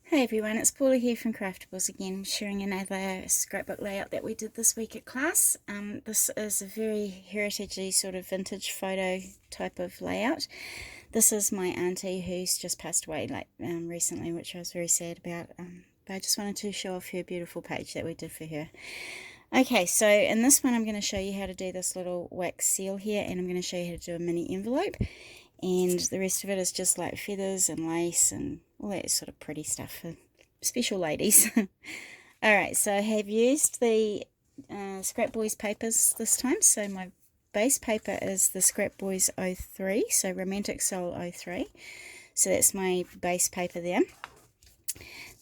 Hey everyone, it's Paula here from Craftables again, sharing another scrapbook layout that we did this week at class. This is a very heritagey sort of vintage photo type of layout. This is my auntie who's just passed away recently, which I was very sad about, but I just wanted to show off her beautiful page that we did for her. Okay, so in this one I'm going to show you how to do this little wax seal here, and I'm going to show you how to do a mini envelope, and the rest of it is just like feathers and lace and all that sort of pretty stuff for special ladies. Alright, so I have used the Scrap Boys papers this time. So my base paper is the Scrap Boys 03, so Romantic Soul 03. So that's my base paper there.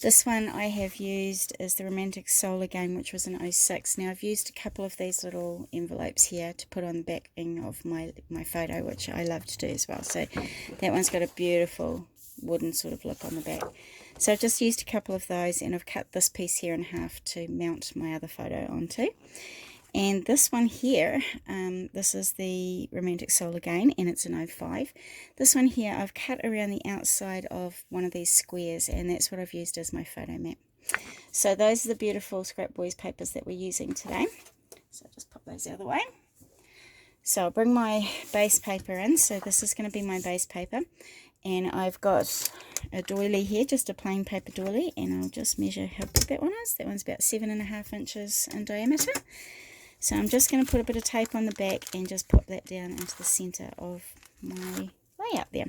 This one I have used is the Romantic Soul again, which was an 06. Now I've used a couple of these little envelopes here to put on the backing of my photo, which I love to do as well. So that one's got a beautiful wooden sort of look on the back. So I've just used a couple of those, and I've cut this piece here in half to mount my other photo onto. And this one here, this is the Romantic Soul again, and it's an 05. This one here, I've cut around the outside of one of these squares, and that's what I've used as my photo map. So those are the beautiful Scrap Boys papers that we're using today. So I'll just pop those out of the way. So I'll bring my base paper in. So this is going to be my base paper, and I've got a doily here, just a plain paper doily, and I'll just measure how big that one is. That one's about 7.5 inches in diameter. So I'm just going to put a bit of tape on the back and just put that down into the center of my layout there.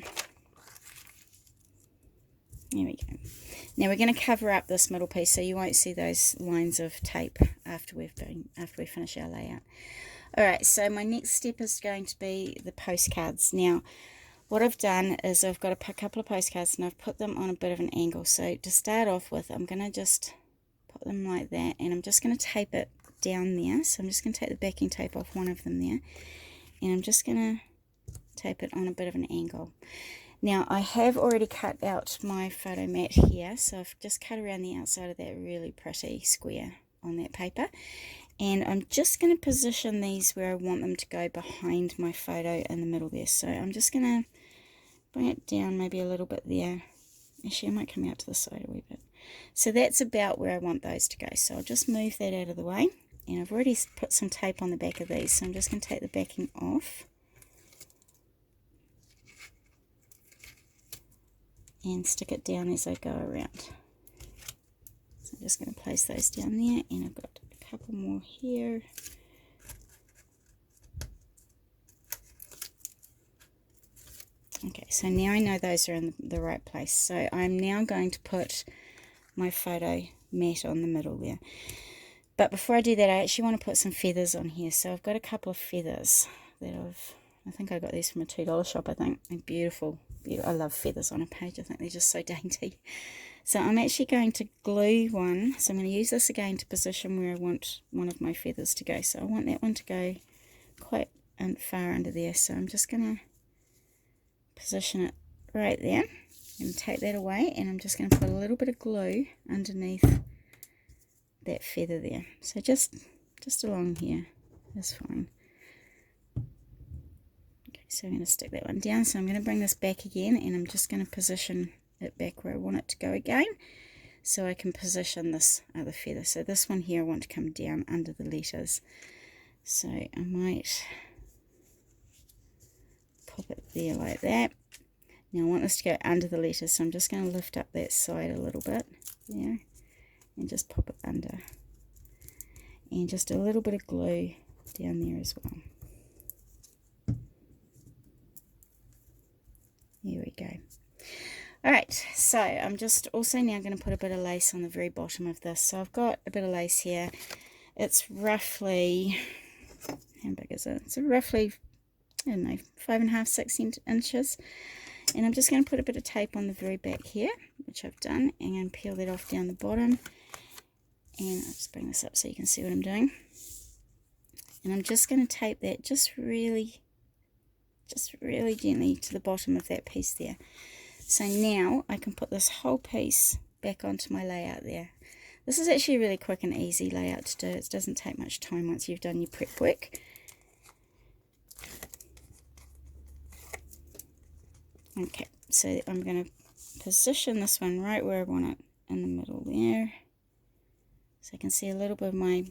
There we go. Now we're going to cover up this middle piece so you won't see those lines of tape after we finish our layout. Alright, so my next step is going to be the postcards. Now what I've done is I've got a couple of postcards and I've put them on a bit of an angle. So to start off with, I'm going to just put them like that, and I'm just going to tape it down there. So I'm just going to take the backing tape off one of them there, and I'm just going to tape it on a bit of an angle. Now I have already cut out my photo mat here, so I've just cut around the outside of that really pretty square on that paper, and I'm just going to position these where I want them to go behind my photo in the middle there. So I'm just going to bring it down maybe a little bit there. Actually, I might come out to the side a wee bit. So that's about where I want those to go. So I'll just move that out of the way. And I've already put some tape on the back of these, so I'm just going to take the backing off and stick it down as I go around. So I'm just going to place those down there, and I've got a couple more here. Okay, so now I know those are in the right place. So I'm now going to put my photo mat on the middle there. But before I do that, I actually want to put some feathers on here. So I've got a couple of feathers that I think I got these from a $2 shop, I think. They're beautiful. I love feathers on a page. I think they're just so dainty. So I'm actually going to glue one. So I'm going to use this again to position where I want one of my feathers to go. So I want that one to go quite far under there. So I'm just going to position it right there. I'm going to take that away, and I'm just going to put a little bit of glue underneath that feather there. So just along here is fine. Okay, so I'm going to stick that one down. So I'm going to bring this back again, and I'm just going to position it back where I want it to go again, so I can position this other feather. So this one here I want to come down under the letters. So I might pop it there like that. Now I want this to go under the letters, so I'm just going to lift up that side a little bit there and just pop it under, and just a little bit of glue down there as well. There we go. Alright, so I'm just also now going to put a bit of lace on the very bottom of this. So I've got a bit of lace here. It's roughly, how big is it? It's roughly, I don't know, 5.5, 6 inches. And I'm just going to put a bit of tape on the very back here, which I've done, and I'm going to peel that off down the bottom. And I'll just bring this up so you can see what I'm doing. And I'm just going to tape that just really gently to the bottom of that piece there. So now I can put this whole piece back onto my layout there. This is actually a really quick and easy layout to do. It doesn't take much time once you've done your prep work. Okay, so I'm going to position this one right where I want it in the middle there. So I can see a little bit of my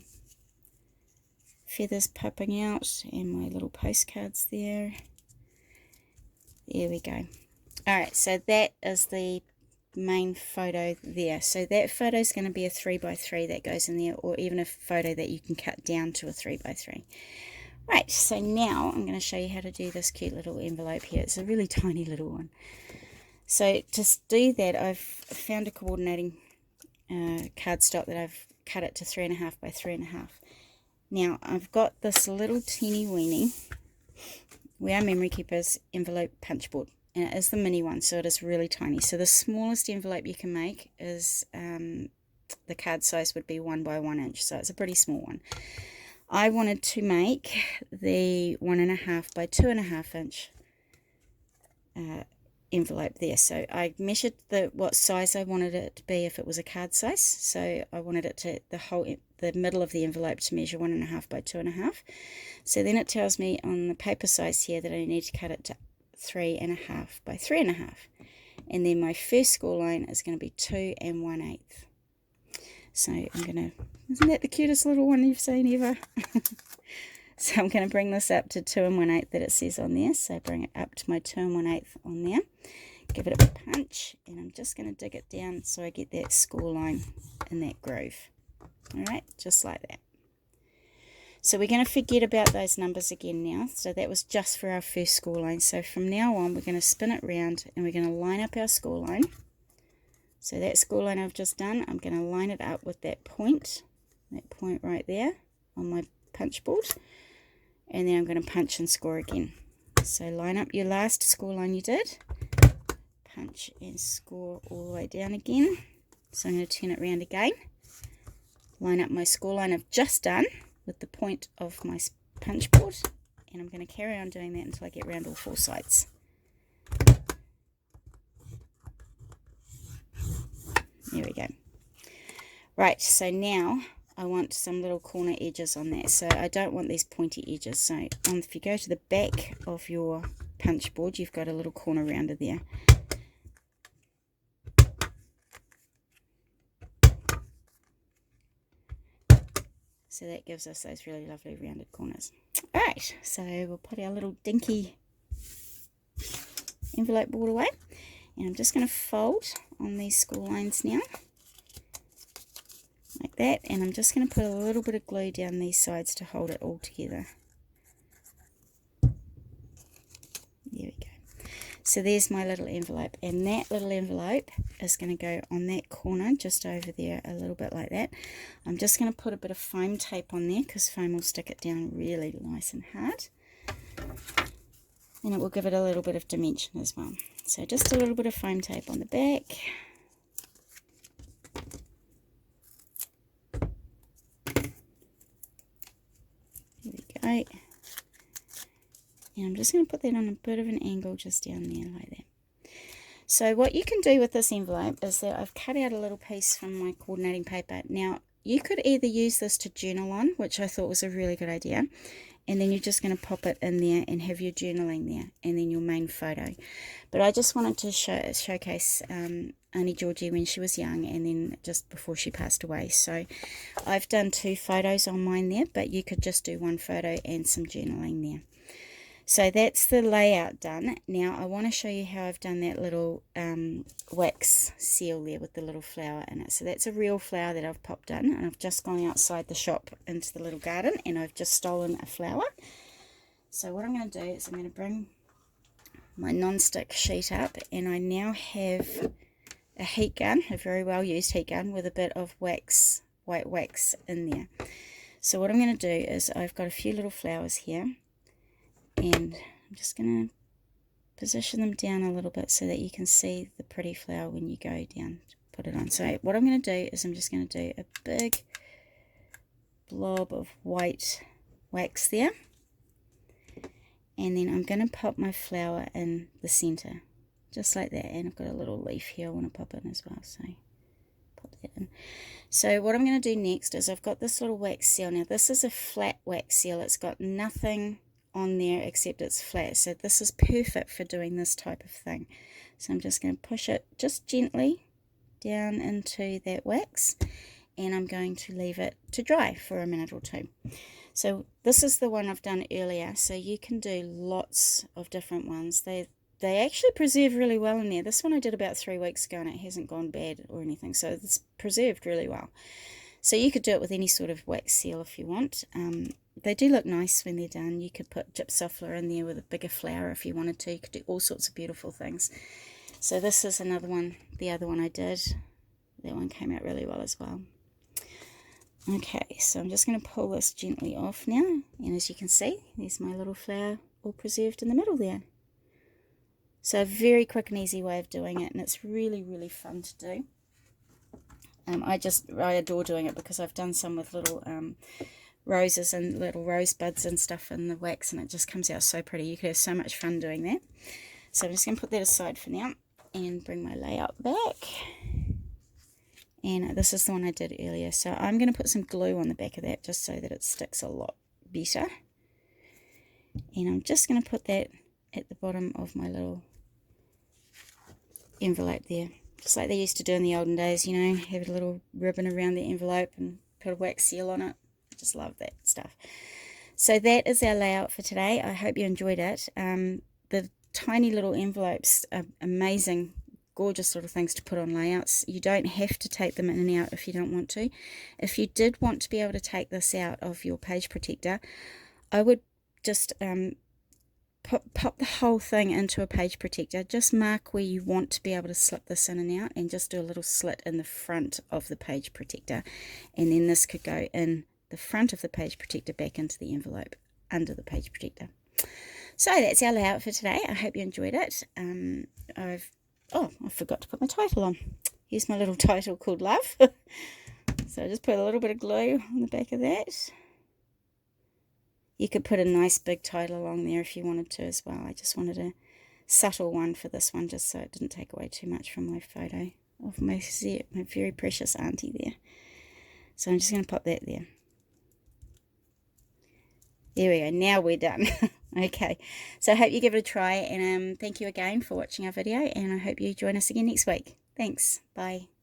feathers popping out and my little postcards there. There we go. Alright, so that is the main photo there. So that photo is going to be a 3x3 that goes in there, or even a photo that you can cut down to a 3x3. Right, so now I'm going to show you how to do this cute little envelope here. It's a really tiny little one. So to do that, I've found a coordinating cardstock that I've cut it to 3.5 by 3.5. Now I've got this little teeny weeny We Are Memory Keepers envelope punch board, and it is the mini one, so it is really tiny. So the smallest envelope you can make is the card size would be 1 by 1 inch, so it's a pretty small one. I wanted to make the 1.5 by 2.5 inch envelope there. So I measured what size I wanted it to be if it was a card size. So I wanted it to the middle of the envelope to measure 1.5 by 2.5. So then it tells me on the paper size here that I need to cut it to 3.5 by 3.5. And then my first score line is going to be 2 1/8. So isn't that the cutest little one you've seen ever? So I'm going to bring this up to 2 1/8 that it says on there. So bring it up to my 2 1/8 on there. Give it a punch, and I'm just going to dig it down so I get that score line in that groove. Alright, just like that. So we're going to forget about those numbers again now. So that was just for our first score line. So from now on, we're going to spin it round and we're going to line up our score line. So that score line I've just done, I'm going to line it up with that point right there on my punch board. And then I'm going to punch and score again. So line up your last score line you did. Punch and score all the way down again. So I'm going to turn it around again. Line up my score line I've just done with the point of my punch board. And I'm going to carry on doing that until I get around all 4 sides. There we go. Right, so now I want some little corner edges on that. So I don't want these pointy edges. So if you go to the back of your punch board, you've got a little corner rounder there. So that gives us those really lovely rounded corners. Alright, so we'll put our little dinky envelope board away. And I'm just going to fold on these score lines now. Like that. And I'm just going to put a little bit of glue down these sides to hold it all together. There we go. So there's my little envelope. And that little envelope is going to go on that corner just over there a little bit like that. I'm just going to put a bit of foam tape on there because foam will stick it down really nice and hard. And it will give it a little bit of dimension as well. So just a little bit of foam tape on the back. There we go. And I'm just going to put that on a bit of an angle just down there like that. So what you can do with this envelope is that I've cut out a little piece from my coordinating paper. Now you could either use this to journal on, which I thought was a really good idea. And then you're just going to pop it in there and have your journaling there, and then your main photo. But I just wanted to showcase Auntie Georgie when she was young, and then just before she passed away. So I've done 2 photos on mine there, but you could just do 1 photo and some journaling there. So that's the layout done. Now I want to show you how I've done that little wax seal there with the little flower in it. So that's a real flower that I've popped in, and I've just gone outside the shop into the little garden and I've just stolen a flower. So what I'm going to do is I'm going to bring my non-stick sheet up, and I now have a heat gun, a very well used heat gun with a bit of wax, white wax in there. So what I'm going to do is I've got a few little flowers here, and I'm just going to position them down a little bit so that you can see the pretty flower when you go down to put it on. So what I'm going to do is I'm just going to do a big blob of white wax there, and then I'm going to pop my flower in the center just like that. And I've got a little leaf here I want to pop in as well, so pop that in. So what I'm going to do next is I've got this little wax seal. Now this is a flat wax seal, it's got nothing on there except it's flat, so this is perfect for doing this type of thing. So I'm just going to push it just gently down into that wax, and I'm going to leave it to dry for a minute or two. So this is the one I've done earlier, so you can do lots of different ones. They actually preserve really well in there. This one I did about 3 weeks ago and it hasn't gone bad or anything, so it's preserved really well. So you could do it with any sort of wax seal if you want. They do look nice when they're done. You could put gypsophila in there with a bigger flower if you wanted to. You could do all sorts of beautiful things. So this is another one, the other one I did. That one came out really well as well. Okay, so I'm just going to pull this gently off now. And as you can see, there's my little flower all preserved in the middle there. So a very quick and easy way of doing it, and it's really, really fun to do. I adore doing it because I've done some with little roses and little rosebuds and stuff in the wax, and it just comes out so pretty. You could have so much fun doing that. So I'm just going to put that aside for now and bring my layout back. And this is the one I did earlier. So I'm going to put some glue on the back of that just so that it sticks a lot better. And I'm just going to put that at the bottom of my little envelope there. Just like they used to do in the olden days, you know, have a little ribbon around the envelope and put a wax seal on it. I just love that stuff. So that is our layout for today. I hope you enjoyed it. The tiny little envelopes are amazing, gorgeous little things to put on layouts. You don't have to take them in and out if you don't want to. If you did want to be able to take this out of your page protector, I would just pop the whole thing into a page protector. Just mark where you want to be able to slip this in and out, and just do a little slit in the front of the page protector, and then this could go in the front of the page protector back into the envelope under the page protector. So that's our layout for today. I hope you enjoyed it. I forgot to put my title on. Here's my little title called Love. So I just put a little bit of glue on the back of that. You could put a nice big title along there if you wanted to as well. I just wanted a subtle one for this one, just so it didn't take away too much from my photo of my very precious auntie there. So I'm just going to pop that there. There we go. Now we're done. Okay. So I hope you give it a try, and thank you again for watching our video, and I hope you join us again next week. Thanks. Bye.